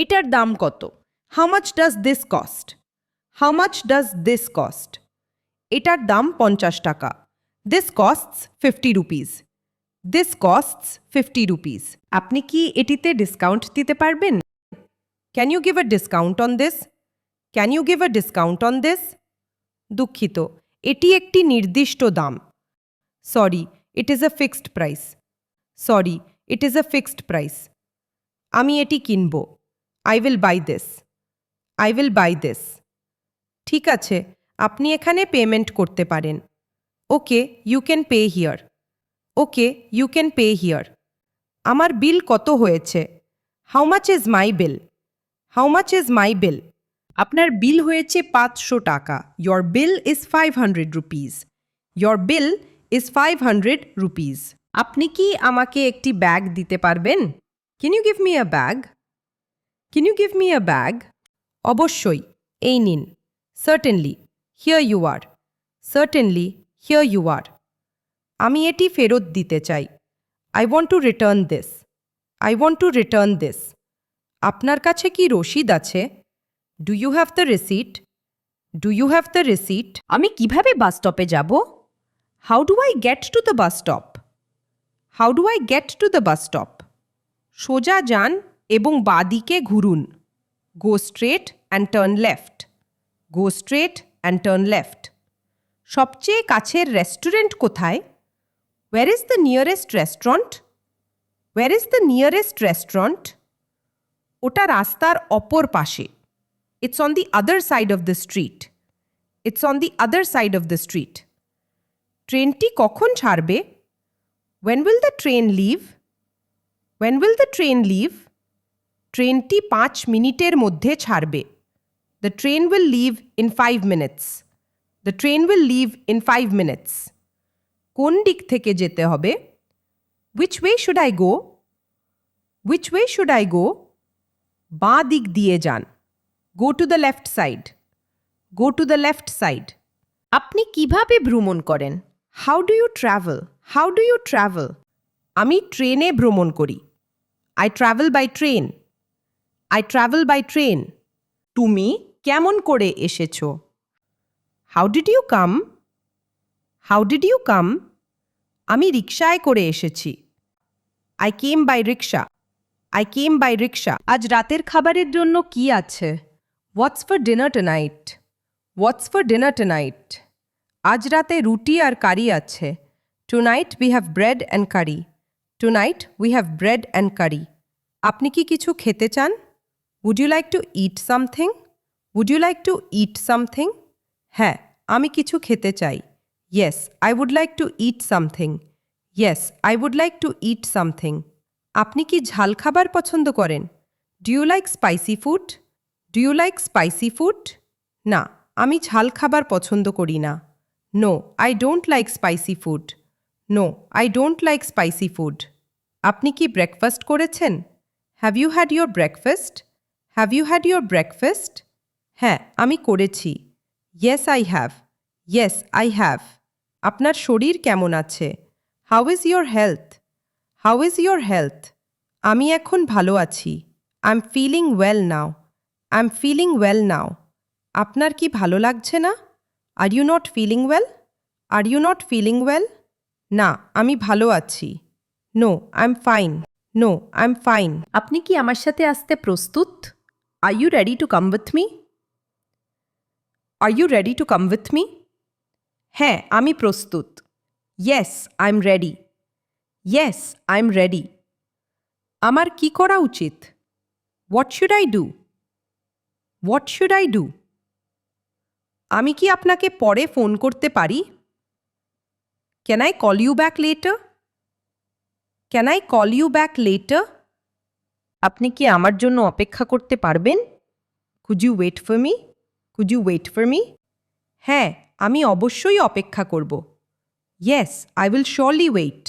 এটার দাম কত? How much does this cost? How much does this cost? এটার দাম 50 টাকা। This costs 50 rupees. This costs 50 rupees. আপনি কি এটিতে ডিসকাউন্ট দিতে পারবেন? Can you give a discount on this? Can you give a discount on this? দুঃখিত, এটি একটি নির্দিষ্ট দাম। Sorry, it is a fixed price. Sorry, it is a fixed price. আমি এটি কিনব। I will buy this. I will buy this. ঠিক আছে, আপনি এখানে পেমেন্ট করতে পারেন। Okay, you can pay here. Okay, you can pay here. আমার বিল কত হয়েছে? How much is my bill? How much is my bill? আপনার বিল হয়েছে 500 টাকা। Your bill is 500 rupees. Your bill is 500 rupees. আপনি কি আমাকে একটি ব্যাগ দিতে পারবেন? Can you give me a bag? Can you give me a bag? অবশ্যই, এই নিন। Certainly, here you are. Certainly, here you are. আমি এটি ফেরত দিতে চাই। I want to return this. I want to return this. আপনার কাছে কি রসিদ আছে? Do you have the receipt? Do you have the receipt? আমি কিভাবে বাস স্টপে যাব? How do I get to the bus stop? How do I get to the bus stop? সোজা যান এবং বাঁদিকে ঘুরুন। Go straight and turn left. Go straight and turn left. সবচেয়ে কাছের রেস্টুরেন্ট কোথায়? Where is the nearest restaurant? Where is the nearest restaurant? ওটা রাস্তার অপর পাশে। It's on the other side of the street. It's on the other side of the street. ট্রেনটি কখন ছাড়বে? When will the train leave? When will the train leave? ট্রেনটি 5 মিনিটের মধ্যে ছাড়বে। The train will leave in 5 minutes. The train will leave in 5 minutes. কোন দিক থেকে যেতে হবে? Which way should I go? Which way should I go? বাঁ দিক দিয়ে যান। Go to the left side. Go to the left side. আপনি কিভাবে ভ্রমণ করেন? How do you travel? How do you travel? আমি ট্রেনে ভ্রমণ করি। I travel by train. I travel by train. তুমি কেমন করে এসেছো? How did you come? How did you come? আমি রিকশায় করে এসেছি। I came by rickshaw. I came by rickshaw. আজ রাতের খাবারের জন্য কি আছে? What's for dinner tonight? What's for dinner tonight? আজ রাতে রুটি আর কারি আছে। Tonight we have bread and curry. Tonight we have bread and curry. আপনি কি কিছু খেতে চান? Would you like to eat something? Would you like to eat something? হ্যাঁ, আমি কিছু খেতে চাই। Yes, I would like to eat something. Yes, I would like to eat something. আপনি কি ঝাল খাবার পছন্দ করেন? Do you like spicy food? Do you like spicy food? না, আমি ঝাল খাবার পছন্দ করি না। No, I don't like spicy food. No, I don't like spicy food. আপনি কি ব্রেকফাস্ট করেছেন? Have you had your breakfast? Have you had your breakfast? হ্যাঁ, আমি করেছি। Yes, I have. Yes, I have. আপনার শরীর কেমন আছে? How is your health? How is your health? আমি এখন ভালো আছি। I'm feeling well now. I'm feeling well now. আপনার কি ভালো লাগছে না? Are you not feeling well? Are you not feeling well? না, আমি ভালো আছি। No, I'm fine. No, I'm fine. আপনি কি আমার সাথে আসতে প্রস্তুত? Are you ready to come with me? Are you ready to come with me? হ্যাঁ, আমি প্রস্তুত। Yes, I'm ready. Yes, I'm ready. আমার কি করা উচিত? What should I do? What should I do? আমি কি আপনাকে পরে ফোন করতে পারি? Can I call you back later? Can I call you back later? আপনি কি আমার জন্য অপেক্ষা করতে পারবেন? Could you wait for me? Could you wait for me? হ্যাঁ, আমি অবশ্যই অপেক্ষা করব। Yes, I will surely wait.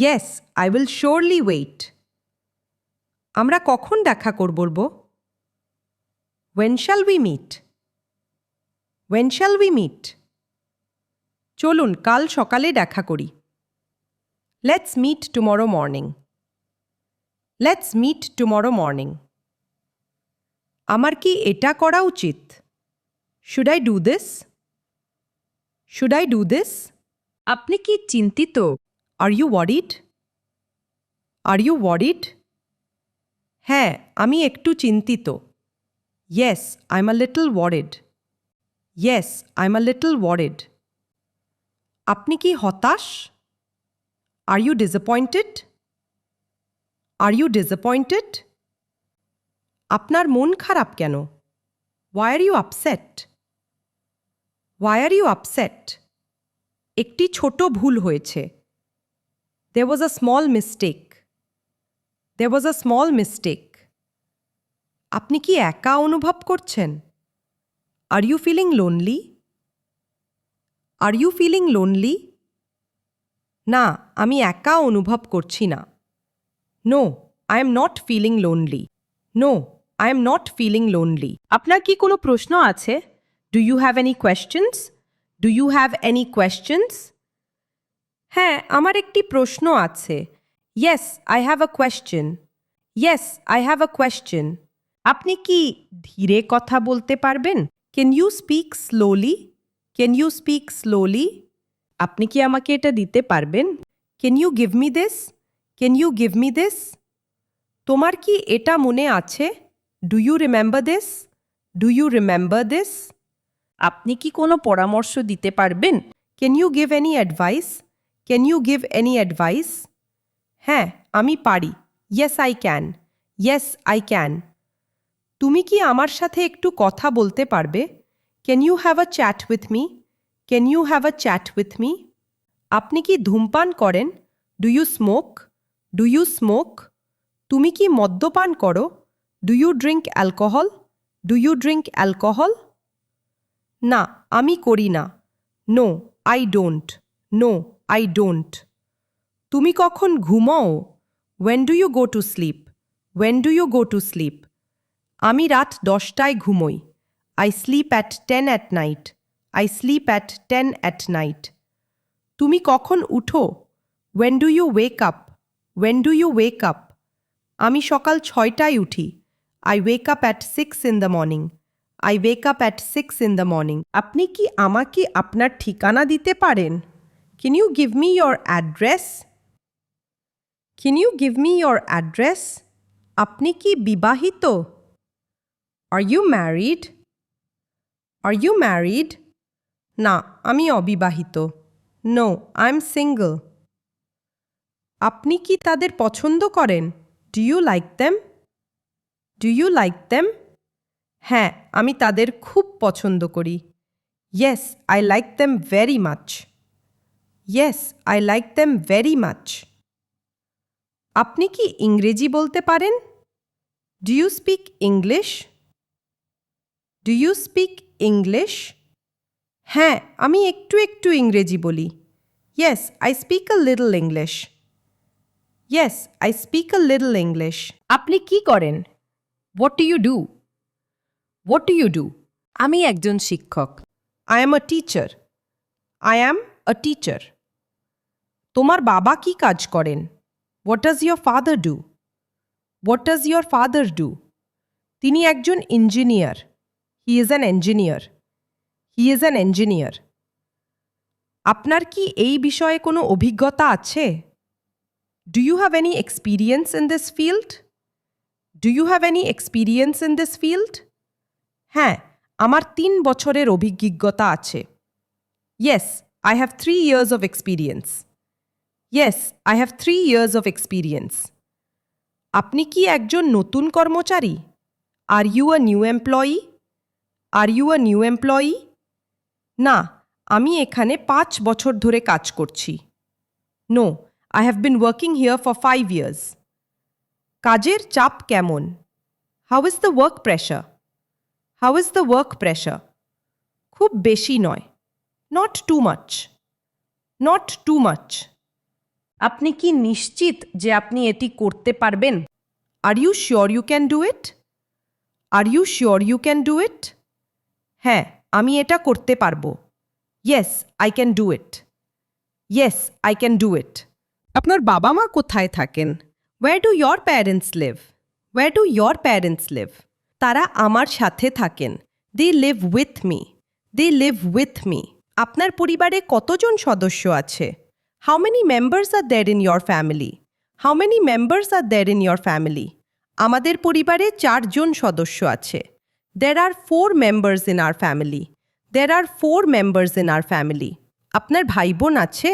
Yes, I will surely wait. আমরা কখন দেখা করব? When shall we meet? When shall we meet? চলুন কাল সকালে দেখা করি। Let's meet tomorrow morning. Let's meet tomorrow morning. আমার কি এটা করা উচিত? Should I do this? Should I do this? আপনি কি চিন্তিত? Are you worried? Are you worried? হ্যাঁ, আমি একটু চিন্তিত। Yes, I am a little worried. Yes, I am a little worried. আপনি কি হতাশ? Are you disappointed? Are you disappointed? আপনার মন খারাপ কেন? Why are you upset? Why are you upset? একটি ছোট ভুল হয়েছে। There was a small mistake. There was a small mistake. আপনি কি একা অনুভব করছেন? Are you feeling lonely? Are you feeling lonely? না, আমি একা অনুভব করছি না। No, I am not feeling lonely. No, I am not feeling lonely. আপনার কি কোনো প্রশ্ন আছে? Do you have any questions? Do you have any questions? হ্যাঁ, আমার একটি প্রশ্ন আছে। Yes, I have a question. Yes, I have a question. আপনি কি ধীরে কথা বলতে পারবেন? Can you speak slowly? Can you speak slowly? আপনি কি আমাকে এটা দিতে পারবেন? Can you give me this? Can you give me this? তোমার কি এটা মনে আছে? Do you remember this? Do you remember this? আপনি কি কোনো পরামর্শ দিতে পারবেন? Can you give any advice? Can you give any advice? হ্যাঁ, আমি পারি। Yes, I can. Yes, I can. তুমি কি আমার সাথে একটু কথা বলতে পারবে? Can you have a chat with me? Can you have a chat with me? আপনি কি ধূমপান করেন? Do you smoke? Do you smoke? তুমি কি মদ্যপান করো? Do you drink alcohol? Do you drink alcohol? না, আমি করি না। No, I don't. No, I don't. তুমি কখন ঘুমাও? When do you go to sleep? When do you go to sleep? আমি রাত 10টায় ঘুমোই। I sleep at 10 at night. I sleep at 10 at night. তুমি কখন উঠো? When do you wake up? When do you wake up? আমি সকাল 6টায় উঠি। I wake up at 6 in the morning. I wake up at 6 in the morning. আপনি কি আমাকে আপনার ঠিকানা দিতে পারেন? Can you give me your address? Can you give me your address? আপনি কি বিবাহিত? Are you married? Are you married? না, আমি অবিবাহিত। No, I'm single. আপনি কি তাদের পছন্দ করেন? Do you like them? Do you like them? হ্যাঁ, আমি তাদের খুব পছন্দ করি। Yes, I like them very much. Yes, I like them very much. আপনি কি ইংরেজি বলতে পারেন? Do you speak English? Do you speak English? হ্যাঁ, আমি একটু একটু ইংরেজি বলি। Yes, I speak a little English. Yes, I speak a little English. আপনি কি করেন? What do you do? What do you do? আমি একজন শিক্ষক। I am a teacher. I am a teacher. তোমার বাবা কি কাজ করেন? What does your father do? What does your father do? তিনি একজন engineer. He is an engineer. He is an engineer. আপনার কি এই বিষয়ে কোনো অভিজ্ঞতা আছে? Do you have any experience in this field? Do you have any experience in this field? হ্যাঁ, আমার 3 বছরের অভিজ্ঞতা আছে। Yes, I have 3 years of experience. Yes, I have 3 years of experience. আপনি কি একজন নতুন কর্মচারী? Are you a new employee? Are you a new employee? না, আমি এখানে 5 বছর ধরে কাজ করছি। No, I have been working here for 5 years. কাজের চাপ কেমন? How is the work pressure? How is the work pressure? খুব বেশি নয়। Not too much. Not too much. আপনি কি নিশ্চিত যে আপনি এটি করতে পারবেন? Are you sure you can do it? Are you sure you can do it? হ্যাঁ, আমি এটা করতে পারবো। Yes, I can do it. Yes, I can do it. আপনার বাবা মা কোথায় থাকেন? Where do your parents live? Where do your parents live? তারা আমার সাথে থাকেন। They live with me. They live with me. আপনার পরিবারে কতজন সদস্য আছে? How many members are there in your family? How many members are there in your family? আমাদের পরিবারে 4 জন সদস্য আছে। There are 4 members in our family. There are 4 members in our family. আপনার ভাই বোন আছে?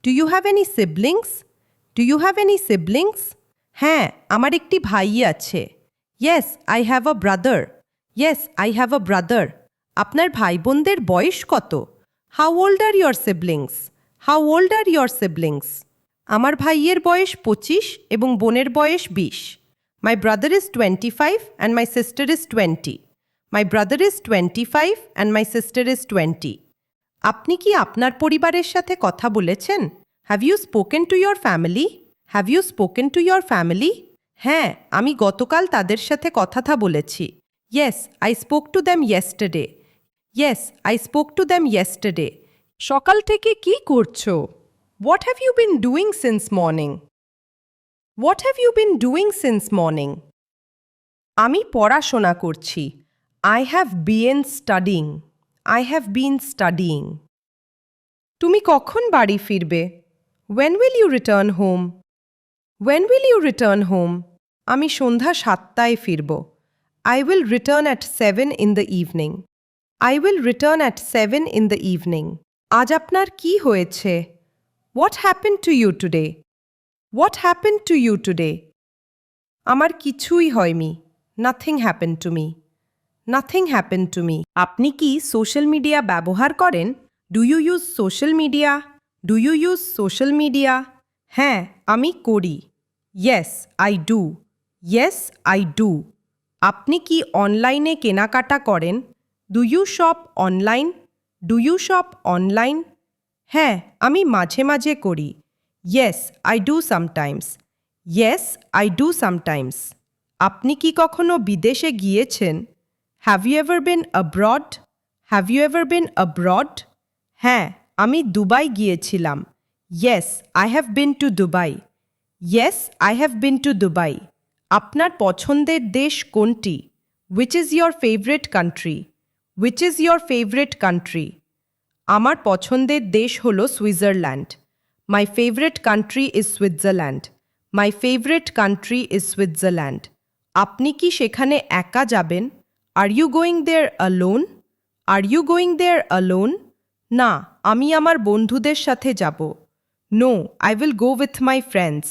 Do you have any siblings? Do you have any siblings? হ্যাঁ, আমার একটি ভাই আছে। Yes, I have a brother. Yes, I have a brother. আপনার ভাই বোনদের বয়স কত? How old are your siblings? How old are your siblings? আমার ভাইয়ের বয়স 25 এবং বোনের বয়স 20। My brother is 25 and my sister is 20। My brother is 25 and my sister is 20। আপনি কি আপনার পরিবারের সাথে কথা বলেছেন? Have you spoken to your family? Have you spoken to your family? হ্যাঁ, আমি গতকাল তাদের সাথে কথা বলেছি। Yes, I spoke to them yesterday. Yes, I spoke to them yesterday. সকাল থেকে কি করছো? What have you been doing since morning? What have you been doing since morning? আমি পড়াশোনা করছি। I have been studying. I have been studying. তুমি কখন বাড়ি ফিরবে? When will you return home? When will you return home? আমি সন্ধ্যা 7টায় ফিরব। I will return at 7 in the evening. I will return at 7 in the evening. আজ আপনার কি হয়েছে? What happen to you today? What happen to you today? আমার কিছুই হয়নি। Nothing happen to me. Nothing happen to me. আপনি কি social media ব্যবহার করেন? Do you use social media? Do you use social media? হ্যাঁ, আমি করি। Yes, I do. Yes, I do. আপনি কি অনলাইনে কেনাকাটা করেন? Do you shop online? Do you shop online? হ্যাঁ, আমি মাঝে মাঝে করি। Yes, I do sometimes. Yes, I do sometimes. আপনি কি কখনো বিদেশে গিয়েছেন? Have you ever been abroad? Have you ever been abroad? হ্যাঁ, আমি দুবাই গিয়েছিলাম। Yes, I have been to Dubai. Yes, I have been to Dubai. আপনার পছন্দের দেশ কোনটি? Which is your favourite country? Which is your favourite country? আমার পছন্দের দেশ হল Switzerland. My favourite country is Switzerland. My favourite country is Switzerland. আপনি কি সেখানে একা যাবেন? Are you going there alone? Are you going there alone? না, আমি আমার বন্ধুদের সাথে যাব। No, I will go with my friends.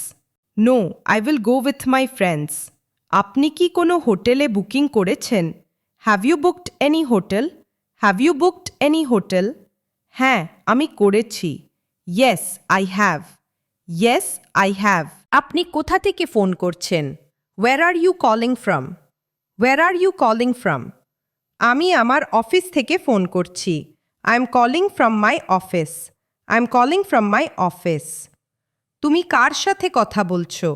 No, I will go with my friends. আপনি কি কোনো হোটেলে বুকিং করেছেন? Have you booked any hotel? Have you booked any hotel? হ্যাঁ, আমি করেছি। Yes, I have. Yes, I have. আপনি কোথা থেকে ফোন করছেন? Where are you calling from? Where are you calling from? আমি আমার অফিস থেকে ফোন করছি। I am calling from my office. I am calling from my office. তুমি কার সাথে কথা বলছো?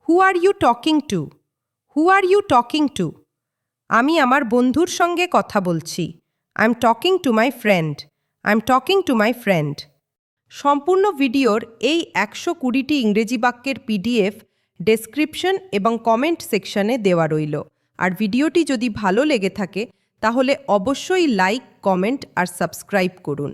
Who are you talking to? Who are you talking to? আমি আমার বন্ধুর সঙ্গে কথা বলছি। I am talking to my friend. I am talking to my friend. সম্পূর্ণ ভিডিওর এই 120টি ইংরেজি বাক্যের পিডিএফ ডেসক্রিপশন এবং কমেন্ট সেকশনে দেওয়া রইল। আর ভিডিওটি যদি ভালো লেগে থাকে তাহলে অবশ্যই লাইক, কমেন্ট আর সাবস্ক্রাইব করুন।